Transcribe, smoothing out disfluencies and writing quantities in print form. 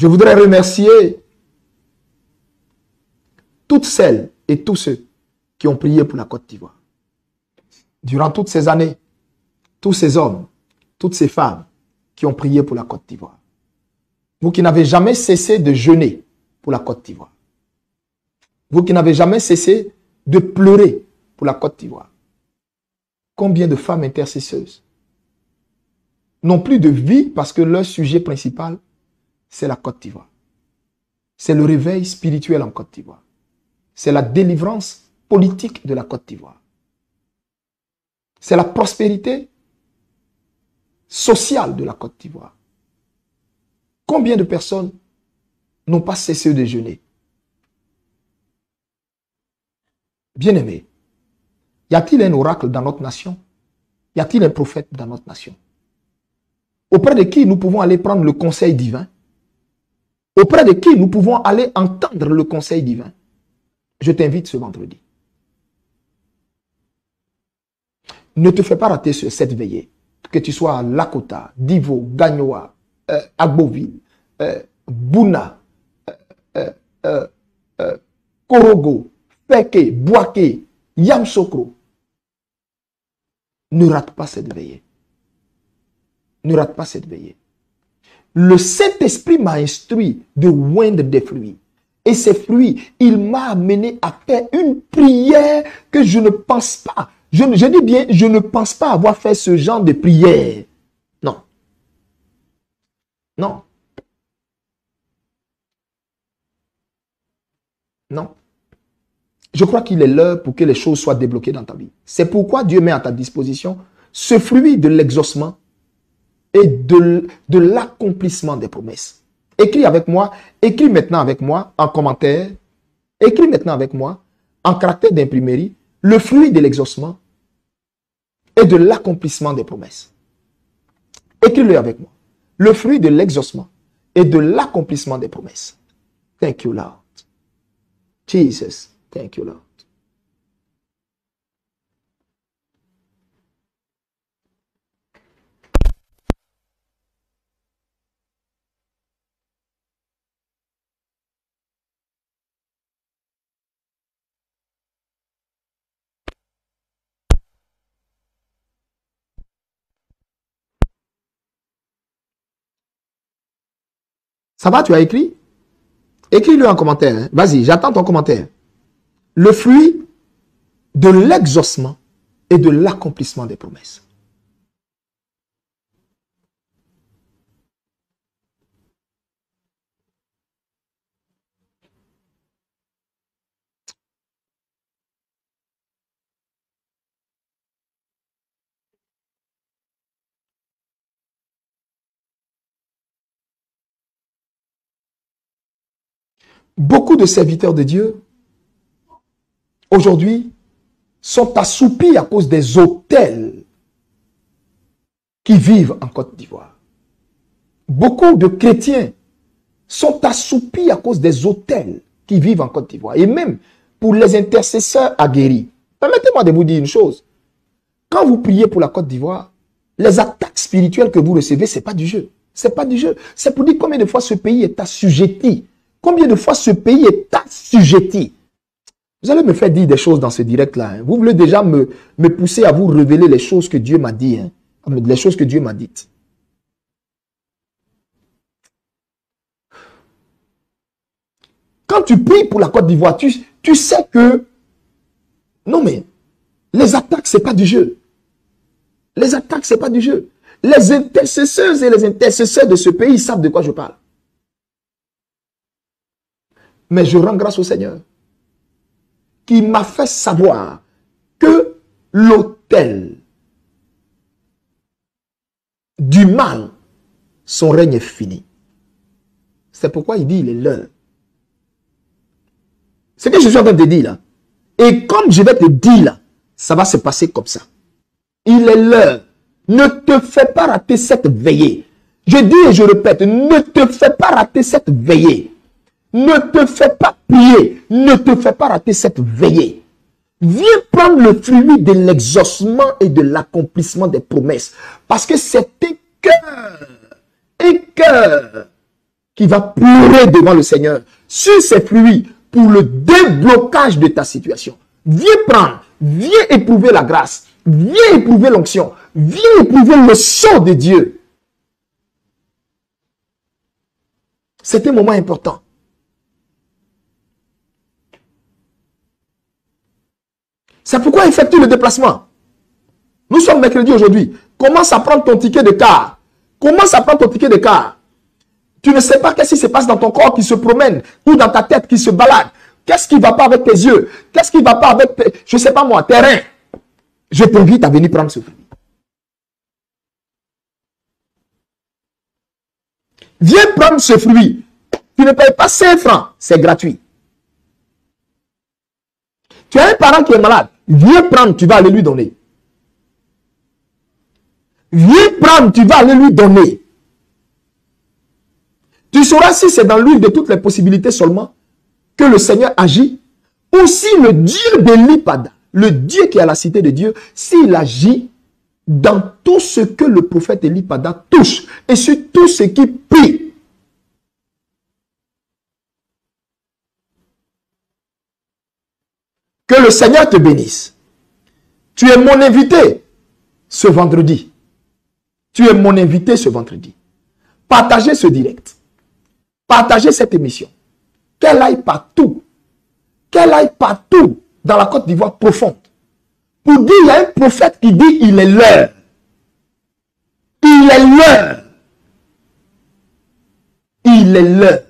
Je voudrais remercier toutes celles et tous ceux qui ont prié pour la Côte d'Ivoire. Durant toutes ces années, tous ces hommes, toutes ces femmes qui ont prié pour la Côte d'Ivoire. Vous qui n'avez jamais cessé de jeûner pour la Côte d'Ivoire. Vous qui n'avez jamais cessé de pleurer pour la Côte d'Ivoire. Combien de femmes intercesseuses n'ont plus de vie parce que leur sujet principal, c'est la Côte d'Ivoire. C'est le réveil spirituel en Côte d'Ivoire. C'est la délivrance politique de la Côte d'Ivoire. C'est la prospérité sociale de la Côte d'Ivoire. Combien de personnes n'ont pas cessé de jeûner? Bien-aimés, y a-t-il un oracle dans notre nation? Y a-t-il un prophète dans notre nation? Auprès de qui nous pouvons aller prendre le conseil divin? Auprès de qui nous pouvons aller entendre le conseil divin? Je t'invite ce vendredi. Ne te fais pas rater cette veillée. Que tu sois à Lakota, Divo, Gagnoa, Agboville, Bouna, Korogo, Feke, Boaké, Yamsokro. Ne rate pas cette veillée. Ne rate pas cette veillée. Le Saint-Esprit m'a instruit de oindre des fruits. Et ces fruits, il m'a amené à faire une prière que je ne pense pas. Je dis bien, je ne pense pas avoir fait ce genre de prière. Non. Non. Non. Je crois qu'il est l'heure pour que les choses soient débloquées dans ta vie. C'est pourquoi Dieu met à ta disposition ce fruit de l'exaucement et de l'accomplissement des promesses. Écris avec moi, écris maintenant avec moi en commentaire, écris maintenant avec moi en caractère d'imprimerie le fruit de l'exaucement et de l'accomplissement des promesses. Écris-le avec moi. Le fruit de l'exaucement et de l'accomplissement des promesses. Thank you, Lord. Jesus, thank you, Lord. Ça va, tu as écrit? Écris-le en commentaire. Hein. Vas-y, j'attends ton commentaire. Le fruit de l'exaucement et de l'accomplissement des promesses. Beaucoup de serviteurs de Dieu, aujourd'hui, sont assoupis à cause des autels qui vivent en Côte d'Ivoire. Beaucoup de chrétiens sont assoupis à cause des autels qui vivent en Côte d'Ivoire. Et même pour les intercesseurs aguerris. Permettez-moi de vous dire une chose. Quand vous priez pour la Côte d'Ivoire, les attaques spirituelles que vous recevez, ce n'est pas du jeu. Ce n'est pas du jeu. C'est pour dire combien de fois ce pays est assujetti. Combien de fois ce pays est assujetti. Vous allez me faire dire des choses dans ce direct-là. Hein. Vous voulez déjà me pousser à vous révéler les choses que Dieu m'a dit. Hein. Les choses que Dieu m'a dites. Quand tu pries pour la Côte d'Ivoire, tu sais que... Non mais, les attaques, ce n'est pas du jeu. Les attaques, ce n'est pas du jeu. Les intercesseurs et les intercesseurs de ce pays savent de quoi je parle. Mais je rends grâce au Seigneur qui m'a fait savoir que l'autel du mal, son règne est fini. C'est pourquoi il dit il est l'heure. Ce que je suis en train de te dire là. Et comme je vais te dire là, ça va se passer comme ça. Il est l'heure. Ne te fais pas rater cette veillée. Je dis et je répète, ne te fais pas rater cette veillée. Ne te fais pas prier. Ne te fais pas rater cette veillée. Viens prendre le fruit de l'exaucement et de l'accomplissement des promesses. Parce que c'est un cœur. Un cœur. qui va pleurer devant le Seigneur sur ses fruits pour le déblocage de ta situation. Viens prendre, viens éprouver la grâce, viens éprouver l'onction, viens éprouver le sceau de Dieu. C'est un moment important. C'est pourquoi effectue le déplacement. Nous sommes mercredi aujourd'hui. Commence à prendre ton ticket de car. Commence à prendre ton ticket de car. Tu ne sais pas qu'est-ce qui se passe dans ton corps qui se promène ou dans ta tête qui se balade. Qu'est-ce qui ne va pas avec tes yeux? Qu'est-ce qui ne va pas avec, je ne sais pas moi, tes reins? Je t'invite à venir prendre ce fruit. Viens prendre ce fruit. Tu ne payes pas 5 francs. C'est gratuit. Tu as un parent qui est malade. Viens prendre, tu vas aller lui donner. Viens prendre, tu vas aller lui donner. Tu sauras si c'est dans l'huile de toutes les possibilités seulement que le Seigneur agit, ou si le Dieu de l'Ipada, le Dieu qui est à la cité de Dieu, s'il agit dans tout ce que le prophète Elipada touche et sur tout ce qui prie. Que le Seigneur te bénisse. Tu es mon invité ce vendredi. Tu es mon invité ce vendredi. Partagez ce direct. Partagez cette émission. Qu'elle aille partout. Qu'elle aille partout dans la Côte d'Ivoire profonde. Pour dire, il y a un prophète qui dit, il est l'heure. Il est l'heure. Il est l'heure.